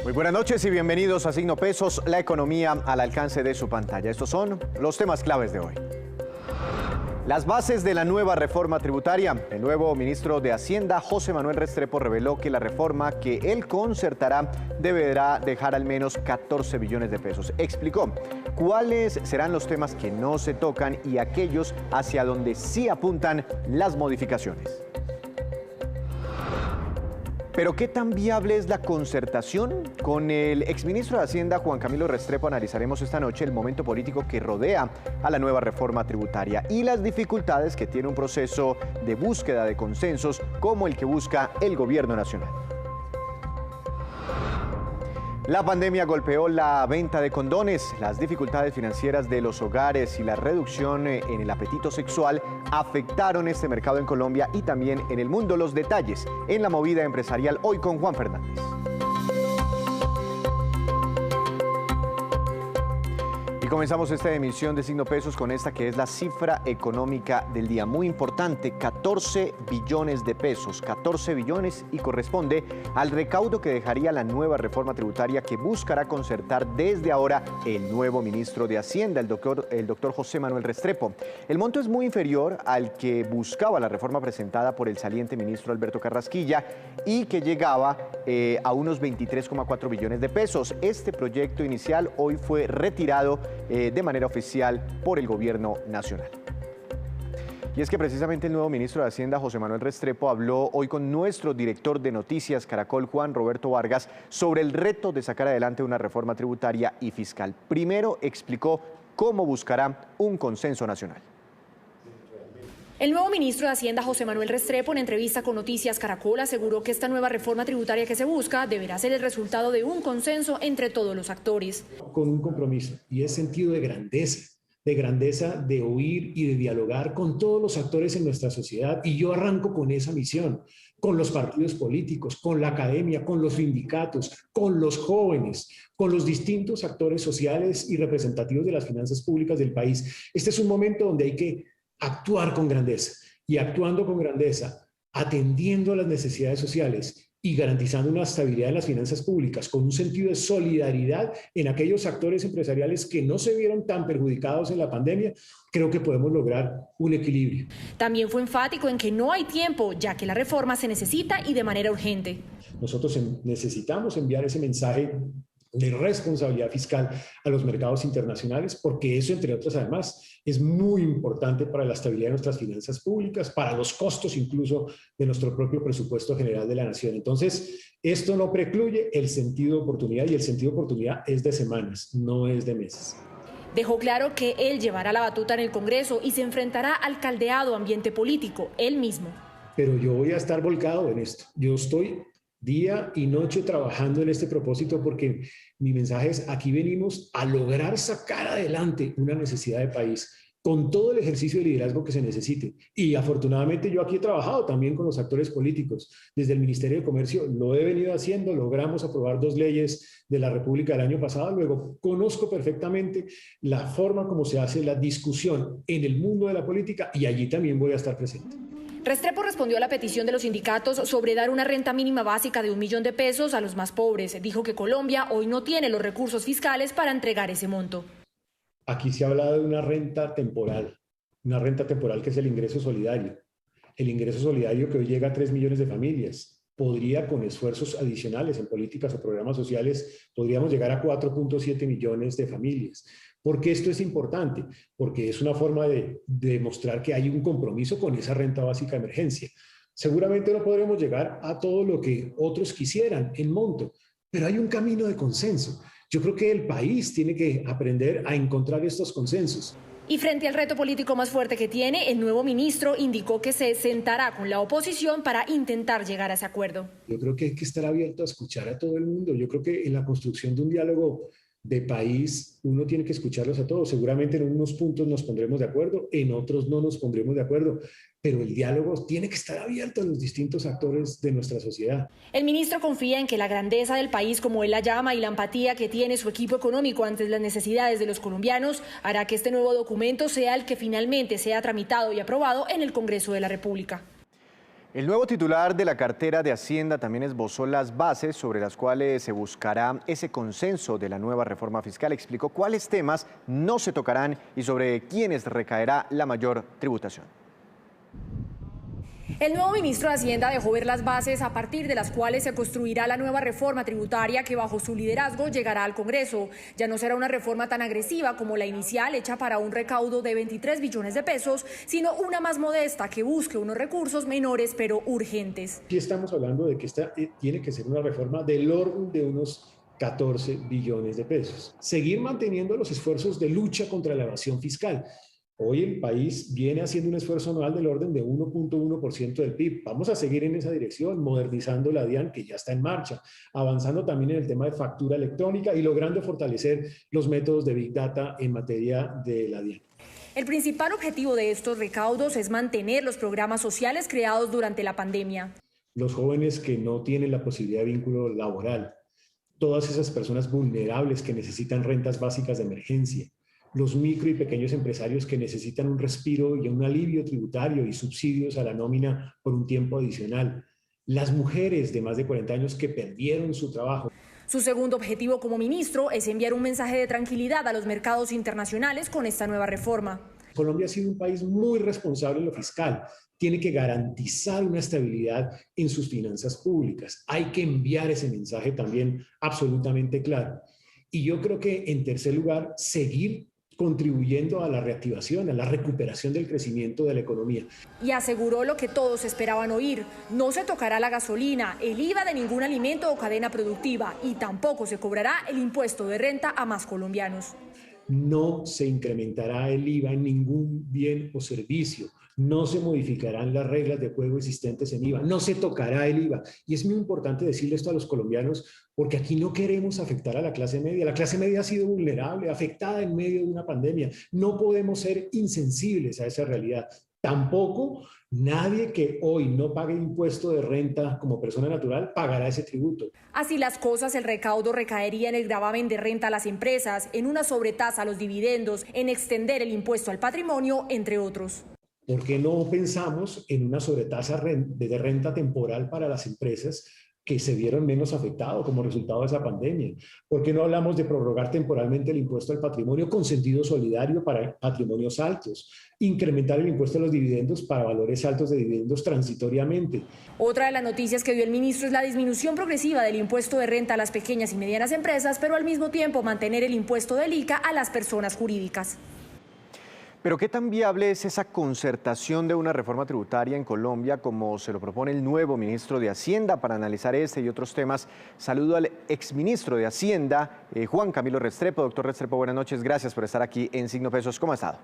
Muy buenas noches y bienvenidos a Signo Pesos, la economía al alcance de su pantalla. Estos son los temas claves de hoy. Las bases de la nueva reforma tributaria. El nuevo ministro de Hacienda, José Manuel Restrepo, reveló que la reforma que él concertará deberá dejar al menos 14 billones de pesos. Explicó cuáles serán los temas que no se tocan y aquellos hacia donde sí apuntan las modificaciones. ¿Pero qué tan viable es la concertación? Con el exministro de Hacienda, Juan Camilo Restrepo, analizaremos esta noche el momento político que rodea a la nueva reforma tributaria y las dificultades que tiene un proceso de búsqueda de consensos como el que busca el gobierno nacional. La pandemia golpeó la venta de condones. Las dificultades financieras de los hogares y la reducción en el apetito sexual afectaron este mercado en Colombia y también en el mundo. Los detalles en la movida empresarial hoy con Juan Fernández. Comenzamos esta emisión de Signo Pesos con esta que es la cifra económica del día. Muy importante, 14 billones de pesos, 14 billones y corresponde al recaudo que dejaría la nueva reforma tributaria que buscará concertar desde ahora el nuevo ministro de Hacienda, el doctor José Manuel Restrepo. El monto es muy inferior al que buscaba la reforma presentada por el saliente ministro Alberto Carrasquilla y que llegaba a unos 23,4 billones de pesos. Este proyecto inicial hoy fue retirado de manera oficial por el gobierno nacional. Y es que precisamente el nuevo ministro de Hacienda, José Manuel Restrepo, habló hoy con nuestro director de Noticias Caracol, Juan Roberto Vargas, sobre el reto de sacar adelante una reforma tributaria y fiscal. Primero explicó cómo buscará un consenso nacional. El nuevo ministro de Hacienda, José Manuel Restrepo, en entrevista con Noticias Caracol, aseguró que esta nueva reforma tributaria que se busca deberá ser el resultado de un consenso entre todos los actores. Con un compromiso, y es sentido de grandeza de oír y de dialogar con todos los actores en nuestra sociedad. Y yo arranco con esa misión, con los partidos políticos, con la academia, con los sindicatos, con los jóvenes, con los distintos actores sociales y representativos de las finanzas públicas del país. Este es un momento donde hay que actuar con grandeza, y actuando con grandeza, atendiendo a las necesidades sociales y garantizando una estabilidad en las finanzas públicas, con un sentido de solidaridad en aquellos actores empresariales que no se vieron tan perjudicados en la pandemia, creo que podemos lograr un equilibrio. También fue enfático en que no hay tiempo, ya que la reforma se necesita y de manera urgente. Nosotros necesitamos enviar ese mensaje de responsabilidad fiscal a los mercados internacionales, porque eso, entre otras, además, es muy importante para la estabilidad de nuestras finanzas públicas, para los costos incluso de nuestro propio presupuesto general de la nación. Entonces, esto no precluye el sentido de oportunidad, y el sentido de oportunidad es de semanas, no es de meses. Dejó claro que él llevará la batuta en el Congreso y se enfrentará al caldeado ambiente político, él mismo. Pero yo voy a estar volcado en esto. Yo estoy día y noche trabajando en este propósito, porque mi mensaje es: aquí venimos a lograr sacar adelante una necesidad de país con todo el ejercicio de liderazgo que se necesite. Y afortunadamente yo aquí he trabajado también con los actores políticos. Desde el Ministerio de Comercio lo he venido haciendo, logramos aprobar 2 leyes de la República del año pasado. Luego conozco perfectamente la forma como se hace la discusión en el mundo de la política, y allí también voy a estar presente. Restrepo respondió a la petición de los sindicatos sobre dar una renta mínima básica de 1 millón de pesos a los más pobres. Dijo que Colombia hoy no tiene los recursos fiscales para entregar ese monto. Aquí se ha hablado de una renta temporal que es el ingreso solidario. El ingreso solidario que hoy llega a 3 millones de familias. Podría, con esfuerzos adicionales en políticas o programas sociales, podríamos llegar a 4.7 millones de familias. ¿Por qué esto es importante? Porque es una forma de demostrar que hay un compromiso con esa renta básica de emergencia. Seguramente no podremos llegar a todo lo que otros quisieran en monto, pero hay un camino de consenso. Yo creo que el país tiene que aprender a encontrar estos consensos. Y frente al reto político más fuerte que tiene, el nuevo ministro indicó que se sentará con la oposición para intentar llegar a ese acuerdo. Yo creo que hay que estar abierto a escuchar a todo el mundo. Yo creo que en la construcción de un diálogo de país uno tiene que escucharlos a todos. Seguramente en unos puntos nos pondremos de acuerdo, en otros no nos pondremos de acuerdo, pero el diálogo tiene que estar abierto a los distintos actores de nuestra sociedad. El ministro confía en que la grandeza del país, como él la llama, y la empatía que tiene su equipo económico ante las necesidades de los colombianos hará que este nuevo documento sea el que finalmente sea tramitado y aprobado en el Congreso de la República. El nuevo titular de la cartera de Hacienda también esbozó las bases sobre las cuales se buscará ese consenso de la nueva reforma fiscal. Explicó cuáles temas no se tocarán y sobre quiénes recaerá la mayor tributación. El nuevo ministro de Hacienda dejó ver las bases a partir de las cuales se construirá la nueva reforma tributaria que bajo su liderazgo llegará al Congreso. Ya no será una reforma tan agresiva como la inicial, hecha para un recaudo de 23 billones de pesos, sino una más modesta que busque unos recursos menores pero urgentes. Aquí estamos hablando de que esta tiene que ser una reforma del orden de unos 14 billones de pesos. Seguir manteniendo los esfuerzos de lucha contra la evasión fiscal. Hoy el país viene haciendo un esfuerzo anual del orden de 1.1% del PIB. Vamos a seguir en esa dirección, modernizando la DIAN, que ya está en marcha, avanzando también en el tema de factura electrónica y logrando fortalecer los métodos de Big Data en materia de la DIAN. El principal objetivo de estos recaudos es mantener los programas sociales creados durante la pandemia. Los jóvenes que no tienen la posibilidad de vínculo laboral, todas esas personas vulnerables que necesitan rentas básicas de emergencia, los micro y pequeños empresarios que necesitan un respiro y un alivio tributario y subsidios a la nómina por un tiempo adicional, las mujeres de más de 40 años que perdieron su trabajo. Su segundo objetivo como ministro es enviar un mensaje de tranquilidad a los mercados internacionales con esta nueva reforma. Colombia ha sido un país muy responsable en lo fiscal. Tiene que garantizar una estabilidad en sus finanzas públicas. Hay que enviar ese mensaje también absolutamente claro. Y yo creo que, en tercer lugar, seguir contribuyendo a la reactivación, a la recuperación del crecimiento de la economía. Y aseguró lo que todos esperaban oír: no se tocará la gasolina, el IVA de ningún alimento o cadena productiva y tampoco se cobrará el impuesto de renta a más colombianos. No se incrementará el IVA en ningún bien o servicio. No se modificarán las reglas de juego existentes en IVA, no se tocará el IVA. Y es muy importante decirle esto a los colombianos porque aquí no queremos afectar a la clase media. La clase media ha sido vulnerable, afectada en medio de una pandemia. No podemos ser insensibles a esa realidad. Tampoco nadie que hoy no pague impuesto de renta como persona natural pagará ese tributo. Así las cosas, el recaudo recaería en el gravamen de renta a las empresas, en una sobretasa a los dividendos, en extender el impuesto al patrimonio, entre otros. ¿Por qué no pensamos en una sobretasa de renta temporal para las empresas que se vieron menos afectados como resultado de esa pandemia? ¿Por qué no hablamos de prorrogar temporalmente el impuesto al patrimonio con sentido solidario para patrimonios altos? Incrementar el impuesto a los dividendos para valores altos de dividendos transitoriamente. Otra de las noticias que dio el ministro es la disminución progresiva del impuesto de renta a las pequeñas y medianas empresas, pero al mismo tiempo mantener el impuesto del ICA a las personas jurídicas. Pero ¿qué tan viable es esa concertación de una reforma tributaria en Colombia como se lo propone el nuevo ministro de Hacienda? Para analizar este y otros temas, saludo al exministro de Hacienda, Juan Camilo Restrepo. Doctor Restrepo, buenas noches, gracias por estar aquí en Signo Pesos. ¿Cómo ha estado?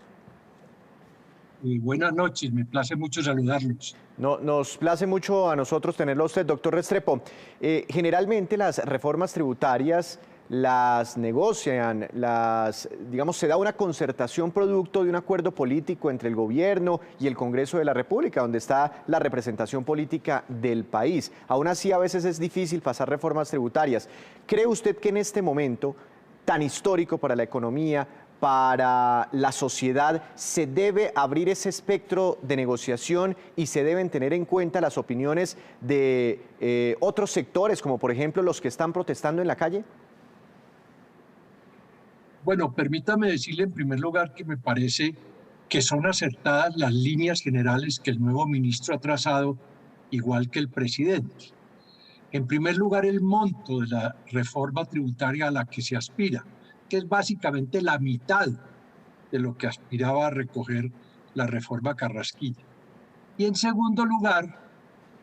Buenas noches, me place mucho saludarlos. Nos place mucho a nosotros tenerlo a usted, doctor Restrepo. Generalmente las reformas tributarias las negocian, digamos, se da una concertación producto de un acuerdo político entre el gobierno y el Congreso de la República, donde está la representación política del país. Aún así, a veces es difícil pasar reformas tributarias. ¿Cree usted que en este momento tan histórico para la economía, para la sociedad, se debe abrir ese espectro de negociación y se deben tener en cuenta las opiniones de otros sectores, como por ejemplo los que están protestando en la calle? Bueno, permítame decirle en primer lugar que me parece que son acertadas las líneas generales que el nuevo ministro ha trazado, igual que el presidente. En primer lugar, el monto de la reforma tributaria a la que se aspira, que es básicamente la mitad de lo que aspiraba a recoger la reforma Carrasquilla. Y en segundo lugar,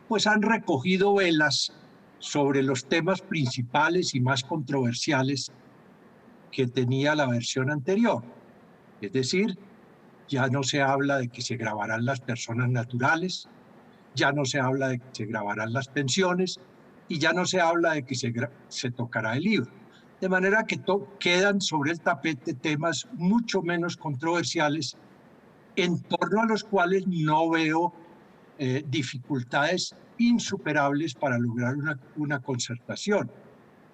pues han recogido velas sobre los temas principales y más controversiales que tenía la versión anterior. Es decir, ya no se habla de que se gravarán las personas naturales, ya no se habla de que se gravarán las pensiones y ya no se habla de que se tocará el IVA. De manera que quedan sobre el tapete temas mucho menos controversiales en torno a los cuales no veo dificultades insuperables para lograr una concertación.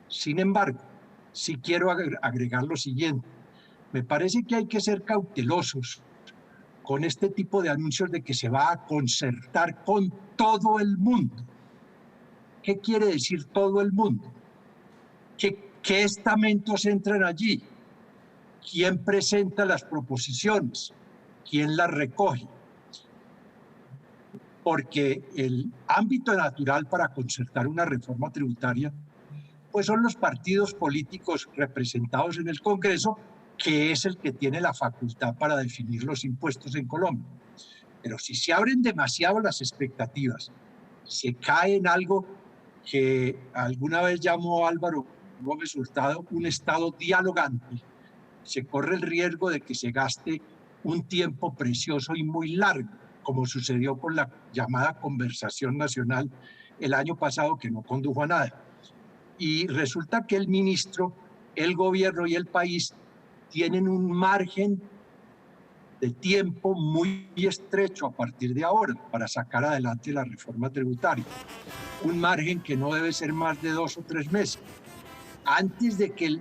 Sin embargo, sí quiero agregar lo siguiente. Me parece que hay que ser cautelosos con este tipo de anuncios de que se va a concertar con todo el mundo. ¿Qué quiere decir todo el mundo? ¿Qué estamentos entran allí? ¿Quién presenta las proposiciones? ¿Quién las recoge? Porque el ámbito natural para concertar una reforma tributaria pues son los partidos políticos representados en el Congreso, que es el que tiene la facultad para definir los impuestos en Colombia. Pero si se abren demasiado las expectativas, se cae en algo que alguna vez llamó Álvaro Gómez Hurtado un Estado dialogante, se corre el riesgo de que se gaste un tiempo precioso y muy largo, como sucedió con la llamada conversación nacional el año pasado, que no condujo a nada. Y resulta que el ministro, el gobierno y el país tienen un margen de tiempo muy estrecho a partir de ahora para sacar adelante la reforma tributaria. Un margen que no debe ser más de 2 o 3 meses, antes de que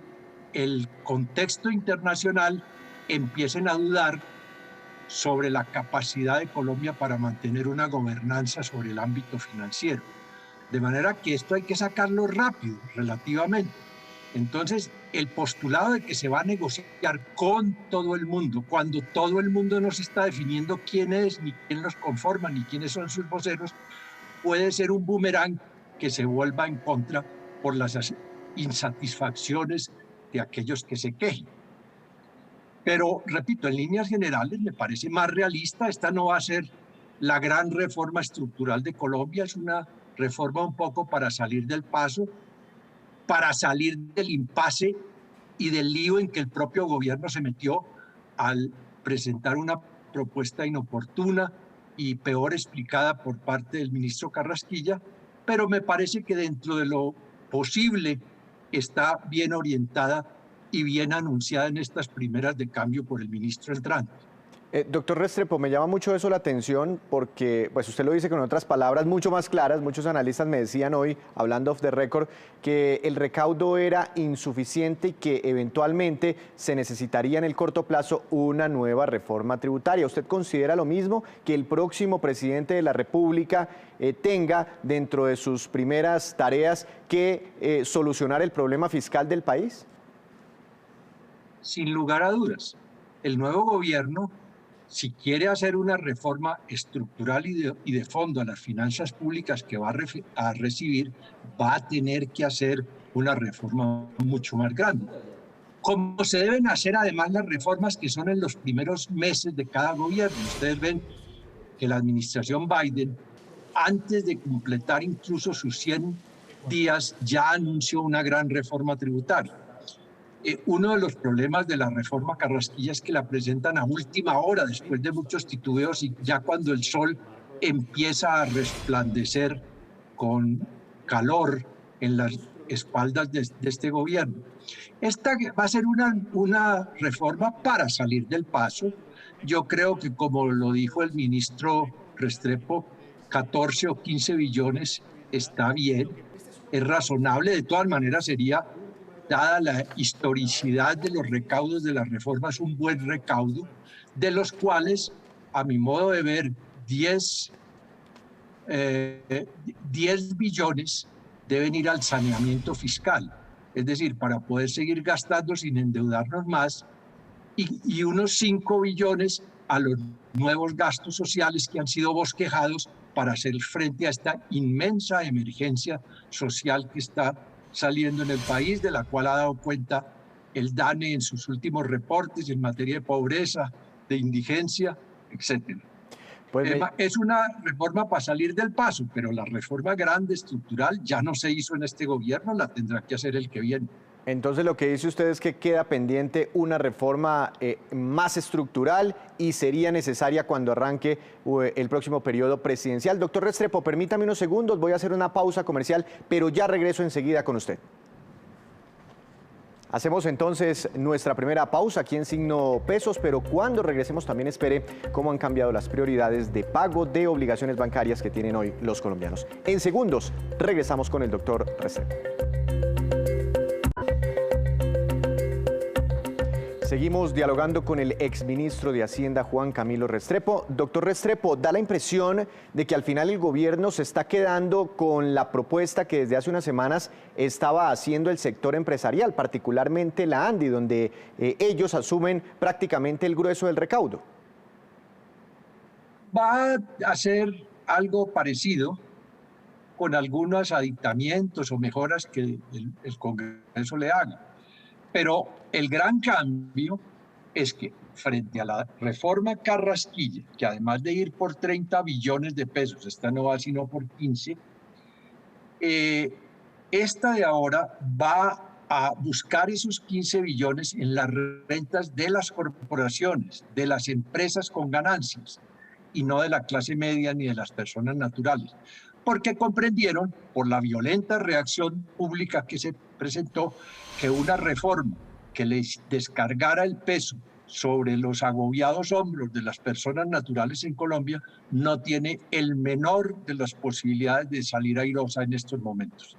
el contexto internacional empiecen a dudar sobre la capacidad de Colombia para mantener una gobernanza sobre el ámbito financiero. De manera que esto hay que sacarlo rápido, relativamente. Entonces, el postulado de que se va a negociar con todo el mundo, cuando todo el mundo no se está definiendo quién es, ni quién los conforma, ni quiénes son sus voceros, puede ser un boomerang que se vuelva en contra por las insatisfacciones de aquellos que se quejen. Pero, repito, en líneas generales me parece más realista. Esta no va a ser la gran reforma estructural de Colombia, es una reforma un poco para salir del paso, para salir del impasse y del lío en que el propio gobierno se metió al presentar una propuesta inoportuna y peor explicada por parte del ministro Carrasquilla, pero me parece que dentro de lo posible está bien orientada y bien anunciada en estas primeras de cambio por el ministro entrante. Doctor Restrepo, me llama mucho eso la atención porque pues usted lo dice con otras palabras mucho más claras. Muchos analistas me decían hoy, hablando off the record, que el recaudo era insuficiente y que eventualmente se necesitaría en el corto plazo una nueva reforma tributaria. ¿Usted considera lo mismo, que el próximo presidente de la República tenga dentro de sus primeras tareas que solucionar el problema fiscal del país? Sin lugar a dudas, el nuevo gobierno, si quiere hacer una reforma estructural y de fondo a las finanzas públicas que va a recibir, va a tener que hacer una reforma mucho más grande. Como se deben hacer además las reformas que son en los primeros meses de cada gobierno. Ustedes ven que la administración Biden, antes de completar incluso sus 100 días, ya anunció una gran reforma tributaria. Uno de los problemas de la reforma Carrasquilla es que la presentan a última hora, después de muchos titubeos y ya cuando el sol empieza a resplandecer con calor en las espaldas de este gobierno. Esta va a ser una reforma para salir del paso. Yo creo que, como lo dijo el ministro Restrepo, 14 o 15 billones está bien, es razonable. De todas maneras sería, dada la historicidad de los recaudos de las reformas, un buen recaudo, de los cuales, a mi modo de ver, 10 billones deben ir al saneamiento fiscal, es decir, para poder seguir gastando sin endeudarnos más, y unos 5 billones a los nuevos gastos sociales que han sido bosquejados para hacer frente a esta inmensa emergencia social que está saliendo en el país, de la cual ha dado cuenta el DANE en sus últimos reportes en materia de pobreza, de indigencia, etc. Es una reforma para salir del paso, pero la reforma grande, estructural, ya no se hizo en este gobierno, la tendrá que hacer el que viene. Entonces lo que dice usted es que queda pendiente una reforma más estructural y sería necesaria cuando arranque el próximo periodo presidencial. Doctor Restrepo, permítame unos segundos, voy a hacer una pausa comercial, pero ya regreso enseguida con usted. Hacemos entonces nuestra primera pausa aquí en Signo Pesos, pero cuando regresemos también espere cómo han cambiado las prioridades de pago de obligaciones bancarias que tienen hoy los colombianos. En segundos regresamos con el doctor Restrepo. Seguimos dialogando con el exministro de Hacienda, Juan Camilo Restrepo. Doctor Restrepo, da la impresión de que al final el gobierno se está quedando con la propuesta que desde hace unas semanas estaba haciendo el sector empresarial, particularmente la ANDI, donde ellos asumen prácticamente el grueso del recaudo. Va a hacer algo parecido con algunos aditamientos o mejoras que el Congreso le haga. Pero el gran cambio es que frente a la reforma Carrasquilla, que además de ir por 30 billones de pesos, esta no va sino por 15, esta de ahora va a buscar esos 15 billones en las rentas de las corporaciones, de las empresas con ganancias, y no de la clase media ni de las personas naturales, porque comprendieron por la violenta reacción pública que se presentó que una reforma que les descargara el peso sobre los agobiados hombros de las personas naturales en Colombia no tiene el menor de las posibilidades de salir airosa en estos momentos.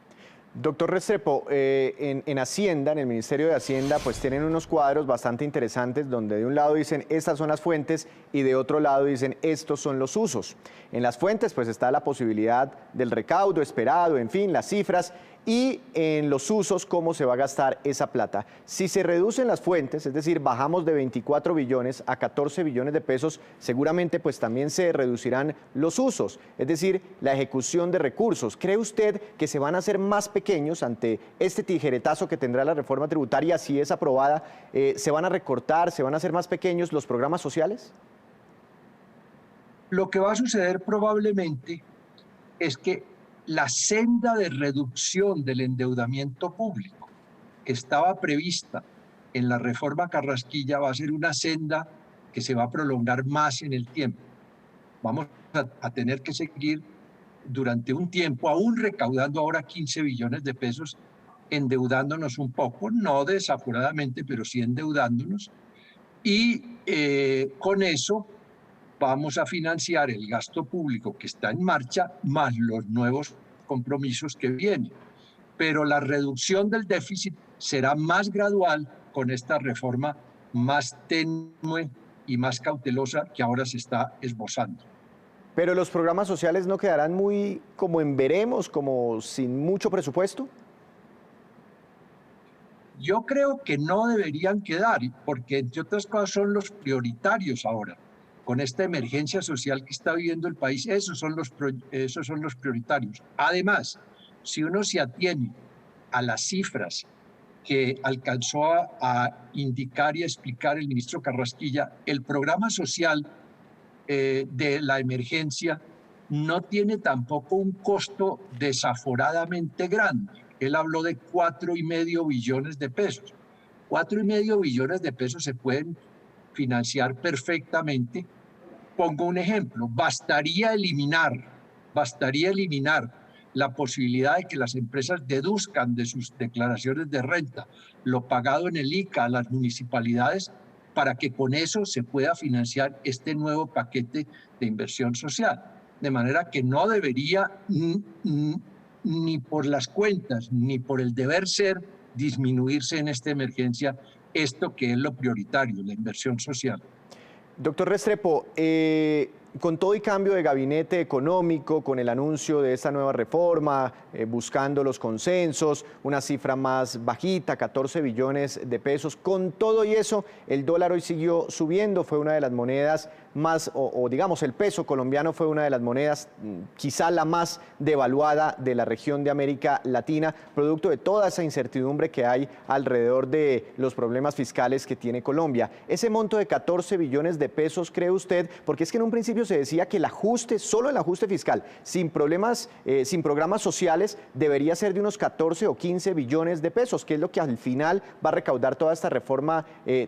Doctor Restrepo, en Hacienda, en el Ministerio de Hacienda, pues tienen unos cuadros bastante interesantes donde de un lado dicen estas son las fuentes y de otro lado dicen estos son los usos. En las fuentes pues está la posibilidad del recaudo esperado, en fin, las cifras, y en los usos cómo se va a gastar esa plata. Si se reducen las fuentes, es decir, bajamos de 24 billones a 14 billones de pesos, seguramente pues también se reducirán los usos, es decir, la ejecución de recursos. ¿Cree usted que se van a hacer más pequeños ante este tijeretazo que tendrá la reforma tributaria si es aprobada? ¿Se van a recortar, se van a hacer más pequeños los programas sociales? Lo que va a suceder probablemente es que la senda de reducción del endeudamiento público que estaba prevista en la reforma Carrasquilla va a ser una senda que se va a prolongar más en el tiempo. Vamos a tener que seguir durante un tiempo, aún recaudando ahora 15 billones de pesos, endeudándonos un poco, no desaforadamente, pero sí endeudándonos, y con eso vamos a financiar el gasto público que está en marcha, más los nuevos compromisos que vienen. Pero la reducción del déficit será más gradual con esta reforma más tenue y más cautelosa que ahora se está esbozando. ¿Pero los programas sociales no quedarán muy como en veremos, como sin mucho presupuesto? Yo creo que no deberían quedar, porque entre otras cosas son los prioritarios ahora. Con esta emergencia social que está viviendo el país, esos son los prioritarios. Además, si uno se atiene a las cifras que alcanzó a indicar y a explicar el ministro Carrasquilla, el programa social de la emergencia no tiene tampoco un costo desaforadamente grande. Él habló de 4,5 billones de pesos. 4,5 billones de pesos se pueden financiar perfectamente. Pongo un ejemplo, bastaría eliminar la posibilidad de que las empresas deduzcan de sus declaraciones de renta lo pagado en el ICA a las municipalidades para que con eso se pueda financiar este nuevo paquete de inversión social. De manera que no debería ni por las cuentas ni por el deber ser disminuirse en esta emergencia esto que es lo prioritario, la inversión social. Doctor Restrepo, con todo y cambio de gabinete económico, con el anuncio de esta nueva reforma, buscando los consensos, una cifra más bajita, 14 billones de pesos, con todo y eso, el dólar hoy siguió subiendo, fue una de las monedas más, o digamos el peso colombiano fue una de las monedas quizá la más devaluada de la región de América Latina, producto de toda esa incertidumbre que hay alrededor de los problemas fiscales que tiene Colombia. Ese monto de 14 billones de pesos, ¿cree usted? Porque es que en un principio se decía que el ajuste, solo el ajuste fiscal, sin problemas, sin programas sociales, debería ser de unos 14 o 15 billones de pesos, que es lo que al final va a recaudar toda esta reforma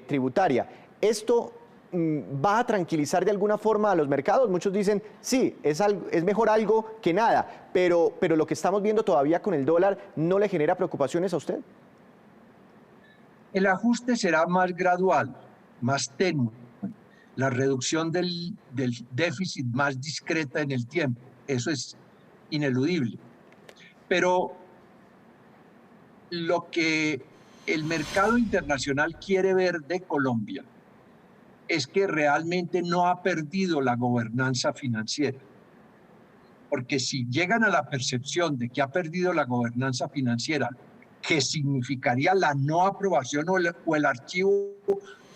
tributaria. Esto ¿va a tranquilizar de alguna forma a los mercados? Muchos dicen, sí, es mejor algo que nada, pero lo que estamos viendo todavía con el dólar, ¿no le genera preocupaciones a usted? El ajuste será más gradual, más tenue, la reducción del déficit más discreta en el tiempo, eso es ineludible. Pero lo que el mercado internacional quiere ver de Colombia es que realmente no ha perdido la gobernanza financiera. Porque si llegan a la percepción de que ha perdido la gobernanza financiera, que significaría la no aprobación o el archivo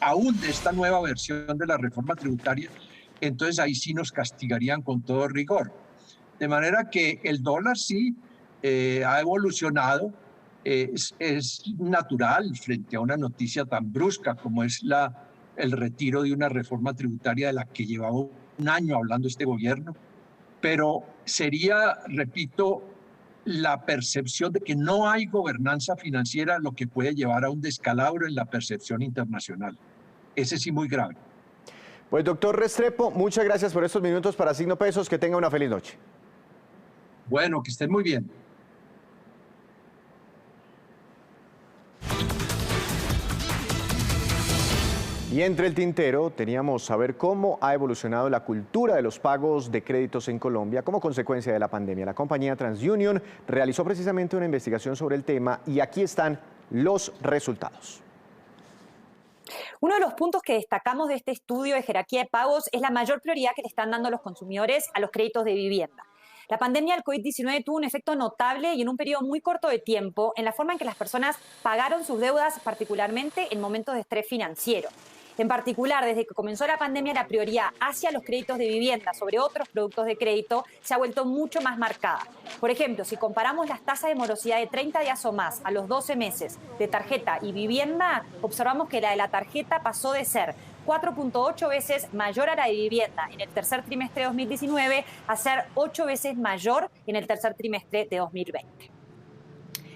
aún de esta nueva versión de la reforma tributaria, entonces ahí sí nos castigarían con todo rigor. De manera que el dólar sí ha evolucionado, es natural frente a una noticia tan brusca como es el retiro de una reforma tributaria de la que llevaba un año hablando este gobierno, pero sería, repito, la percepción de que no hay gobernanza financiera lo que puede llevar a un descalabro en la percepción internacional. Ese sí muy grave. Pues doctor Restrepo, muchas gracias por estos minutos para Signo Pesos, que tenga una feliz noche. Bueno, que estén muy bien. Y entre el tintero teníamos saber cómo ha evolucionado la cultura de los pagos de créditos en Colombia como consecuencia de la pandemia. La compañía TransUnion realizó precisamente una investigación sobre el tema y aquí están los resultados. Uno de los puntos que destacamos de este estudio de jerarquía de pagos es la mayor prioridad que le están dando los consumidores a los créditos de vivienda. La pandemia del COVID-19 tuvo un efecto notable y en un periodo muy corto de tiempo en la forma en que las personas pagaron sus deudas, particularmente en momentos de estrés financiero. En particular, desde que comenzó la pandemia, la prioridad hacia los créditos de vivienda sobre otros productos de crédito se ha vuelto mucho más marcada. Por ejemplo, si comparamos las tasas de morosidad de 30 días o más a los 12 meses de tarjeta y vivienda, observamos que la de la tarjeta pasó de ser 4.8 veces mayor a la de vivienda en el tercer trimestre de 2019 a ser 8 veces mayor en el tercer trimestre de 2020.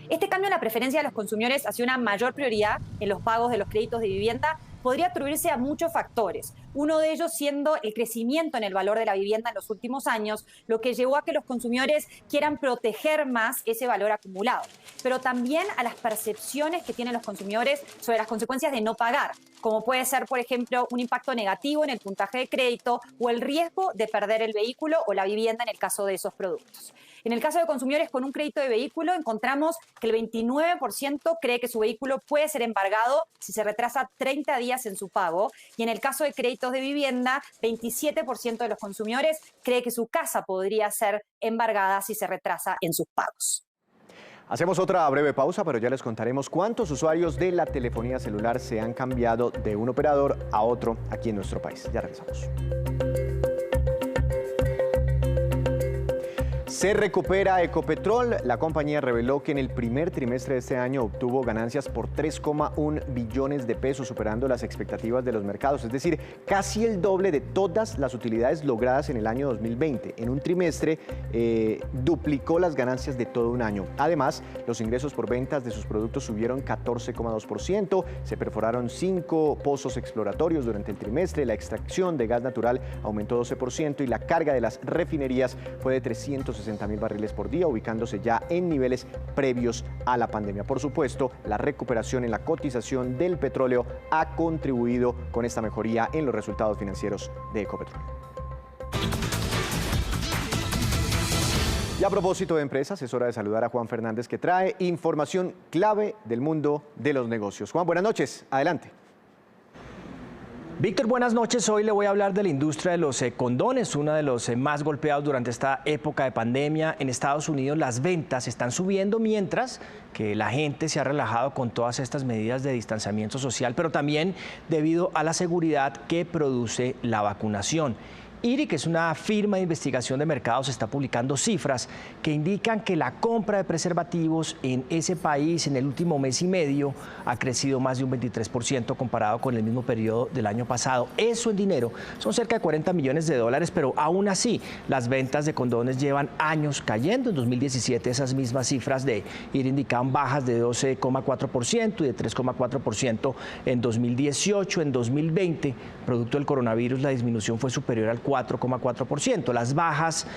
Este cambio en la preferencia de los consumidores hacia una mayor prioridad en los pagos de los créditos de vivienda podría atribuirse a muchos factores, uno de ellos siendo el crecimiento en el valor de la vivienda en los últimos años, lo que llevó a que los consumidores quieran proteger más ese valor acumulado, pero también a las percepciones que tienen los consumidores sobre las consecuencias de no pagar, como puede ser, por ejemplo, un impacto negativo en el puntaje de crédito o el riesgo de perder el vehículo o la vivienda en el caso de esos productos. En el caso de consumidores con un crédito de vehículo, encontramos que el 29% cree que su vehículo puede ser embargado si se retrasa 30 días en su pago. Y en el caso de créditos de vivienda, 27% de los consumidores cree que su casa podría ser embargada si se retrasa en sus pagos. Hacemos otra breve pausa, pero ya les contaremos cuántos usuarios de la telefonía celular se han cambiado de un operador a otro aquí en nuestro país. Ya regresamos. Se recupera Ecopetrol. La compañía reveló que en el primer trimestre de este año obtuvo ganancias por 3,1 billones de pesos, superando las expectativas de los mercados, es decir, casi el doble de todas las utilidades logradas en el año 2020. En un trimestre duplicó las ganancias de todo un año. Además, los ingresos por ventas de sus productos subieron 14,2%, se perforaron 5 pozos exploratorios durante el trimestre, la extracción de gas natural aumentó 12% y la carga de las refinerías fue de 360.000 barriles por día, ubicándose ya en niveles previos a la pandemia. Por supuesto, la recuperación en la cotización del petróleo ha contribuido con esta mejoría en los resultados financieros de Ecopetrol. Y a propósito de empresas, es hora de saludar a Juan Fernández, que trae información clave del mundo de los negocios. Juan, buenas noches. Adelante. Víctor, buenas noches. Hoy le voy a hablar de la industria de los condones, uno de los más golpeados durante esta época de pandemia. En Estados Unidos las ventas están subiendo mientras que la gente se ha relajado con todas estas medidas de distanciamiento social, pero también debido a la seguridad que produce la vacunación. IRI, que es una firma de investigación de mercados, está publicando cifras que indican que la compra de preservativos en ese país en el último mes y medio ha crecido más de un 23% comparado con el mismo periodo del año pasado. Eso en dinero son cerca de 40 millones de dólares, pero aún así las ventas de condones llevan años cayendo. En 2017 esas mismas cifras de IRI indicaban bajas de 12,4% y de 3,4% en 2018. En 2020, producto del coronavirus, la disminución fue superior al 4,4%. Las bajas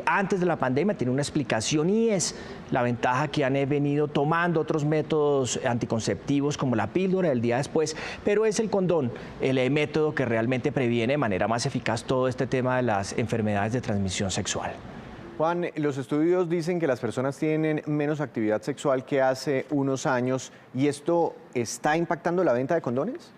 antes de la pandemia tienen una explicación y es la ventaja que han venido tomando otros métodos anticonceptivos como la píldora el día después, pero es el condón el método que realmente previene de manera más eficaz todo este tema de las enfermedades de transmisión sexual. Juan, los estudios dicen que las personas tienen menos actividad sexual que hace unos años, ¿y esto está impactando la venta de condones?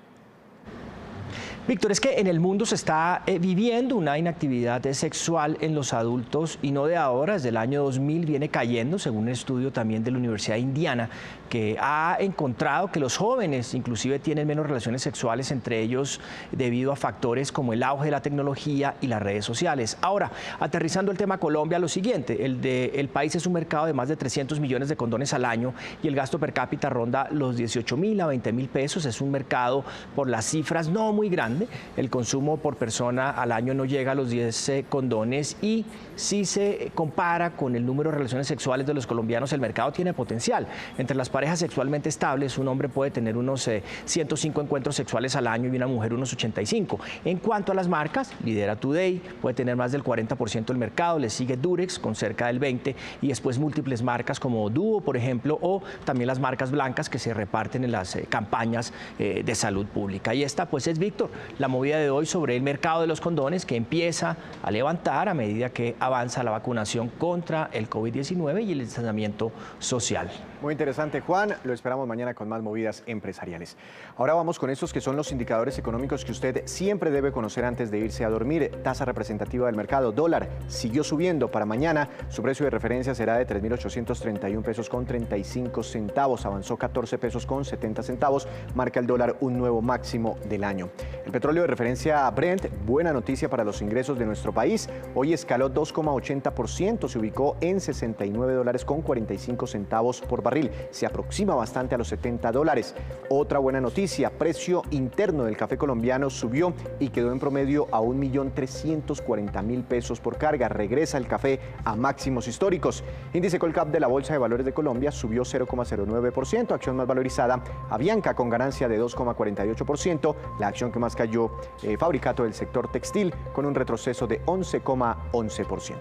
Víctor, es que en el mundo se está viviendo una inactividad sexual en los adultos y no de ahora, desde el año 2000 viene cayendo, según un estudio también de la Universidad de Indiana, que ha encontrado que los jóvenes inclusive tienen menos relaciones sexuales entre ellos debido a factores como el auge de la tecnología y las redes sociales. Ahora, aterrizando el tema Colombia, lo siguiente, el país es un mercado de más de 300 millones de condones al año y el gasto per cápita ronda los 18.000 a 20.000 pesos. Es un mercado por las cifras no muy grande. El consumo por persona al año no llega a los 10 condones y si se compara con el número de relaciones sexuales de los colombianos, el mercado tiene potencial. Entre las parejas sexualmente estables, un hombre puede tener unos 105 encuentros sexuales al año y una mujer unos 85. En cuanto a las marcas, lidera Today, puede tener más del 40% del mercado, le sigue Durex con cerca del 20% y después múltiples marcas como Duo, por ejemplo, o también las marcas blancas que se reparten en las campañas de salud pública. Y esta pues es, Víctor, la movida de hoy sobre el mercado de los condones que empieza a levantar a medida que avanza la vacunación contra el COVID-19 y el distanciamiento social. Muy interesante, Juan. Lo esperamos mañana con más movidas empresariales. Ahora vamos con estos que son los indicadores económicos que usted siempre debe conocer antes de irse a dormir. Tasa representativa del mercado. Dólar siguió subiendo. Para mañana su precio de referencia será de 3.831 pesos con 35 centavos. Avanzó 14 pesos con 70 centavos. Marca el dólar un nuevo máximo del año. El petróleo de referencia Brent, buena noticia para los ingresos de nuestro país. Hoy escaló 2,80%, se ubicó en $69 con 45 centavos por barril. Se aproxima bastante a los $70. Otra buena noticia, precio interno del café colombiano subió y quedó en promedio a 1.340.000 pesos por carga. Regresa el café a máximos históricos. Índice Colcap de la Bolsa de Valores de Colombia subió 0,09%, acción más valorizada Avianca con ganancia de 2,48%, la acción que más cayó Fabricato del sector textil con un retroceso de 11,11%.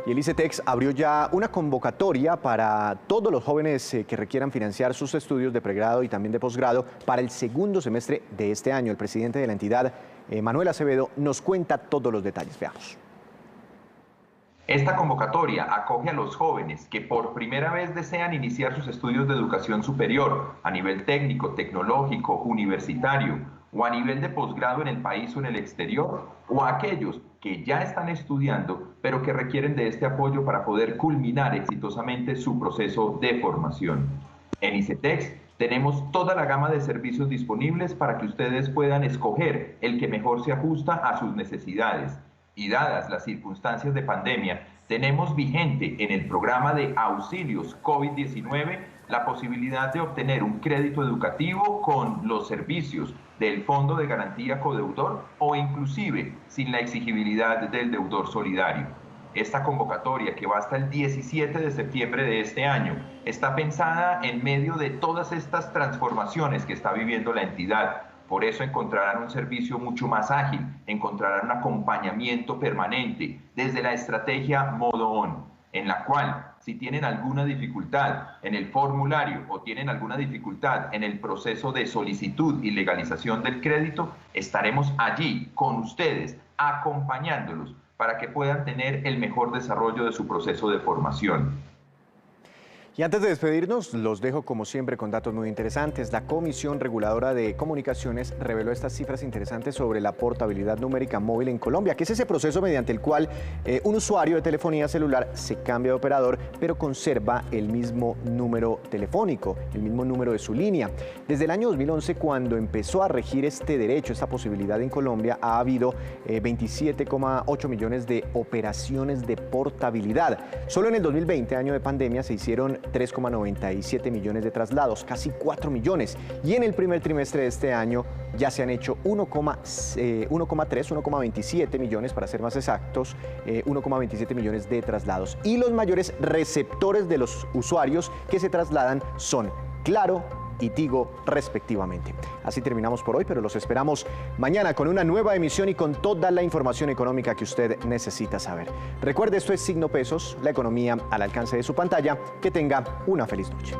Y el ICETEX abrió ya una convocatoria para todos los jóvenes que requieran financiar sus estudios de pregrado y también de posgrado para el segundo semestre de este año. El presidente de la entidad, Manuel Acevedo, nos cuenta todos los detalles. Veamos. Esta convocatoria acoge a los jóvenes que por primera vez desean iniciar sus estudios de educación superior a nivel técnico, tecnológico, universitario o a nivel de posgrado en el país o en el exterior, o a aquellos que ya están estudiando pero que requieren de este apoyo para poder culminar exitosamente su proceso de formación. En ICETEX tenemos toda la gama de servicios disponibles para que ustedes puedan escoger el que mejor se ajusta a sus necesidades. Y dadas las circunstancias de pandemia, tenemos vigente en el programa de auxilios COVID-19 la posibilidad de obtener un crédito educativo con los servicios del Fondo de Garantía Codeudor o inclusive sin la exigibilidad del deudor solidario. Esta convocatoria, que va hasta el 17 de septiembre de este año, está pensada en medio de todas estas transformaciones que está viviendo la entidad. Por eso encontrarán un servicio mucho más ágil, encontrarán un acompañamiento permanente desde la estrategia Modo On, en la cual, si tienen alguna dificultad en el formulario o tienen alguna dificultad en el proceso de solicitud y legalización del crédito, estaremos allí con ustedes, acompañándolos para que puedan tener el mejor desarrollo de su proceso de formación. Y antes de despedirnos, los dejo como siempre con datos muy interesantes. La Comisión Reguladora de Comunicaciones reveló estas cifras interesantes sobre la portabilidad numérica móvil en Colombia, que es ese proceso mediante el cual un usuario de telefonía celular se cambia de operador, pero conserva el mismo número telefónico, el mismo número de su línea. Desde el año 2011, cuando empezó a regir este derecho, esta posibilidad en Colombia, ha habido 27,8 millones de operaciones de portabilidad. Solo en el 2020, año de pandemia, se hicieron 3,97 millones de traslados, casi 4 millones. Y en el primer trimestre de este año ya se han hecho 1,27 millones, para ser más exactos, 1,27 millones de traslados. Y los mayores receptores de los usuarios que se trasladan son Claro y Tigo, respectivamente. Así terminamos por hoy, pero los esperamos mañana con una nueva emisión y con toda la información económica que usted necesita saber. Recuerde, esto es Signo Pesos, la economía al alcance de su pantalla. Que tenga una feliz noche.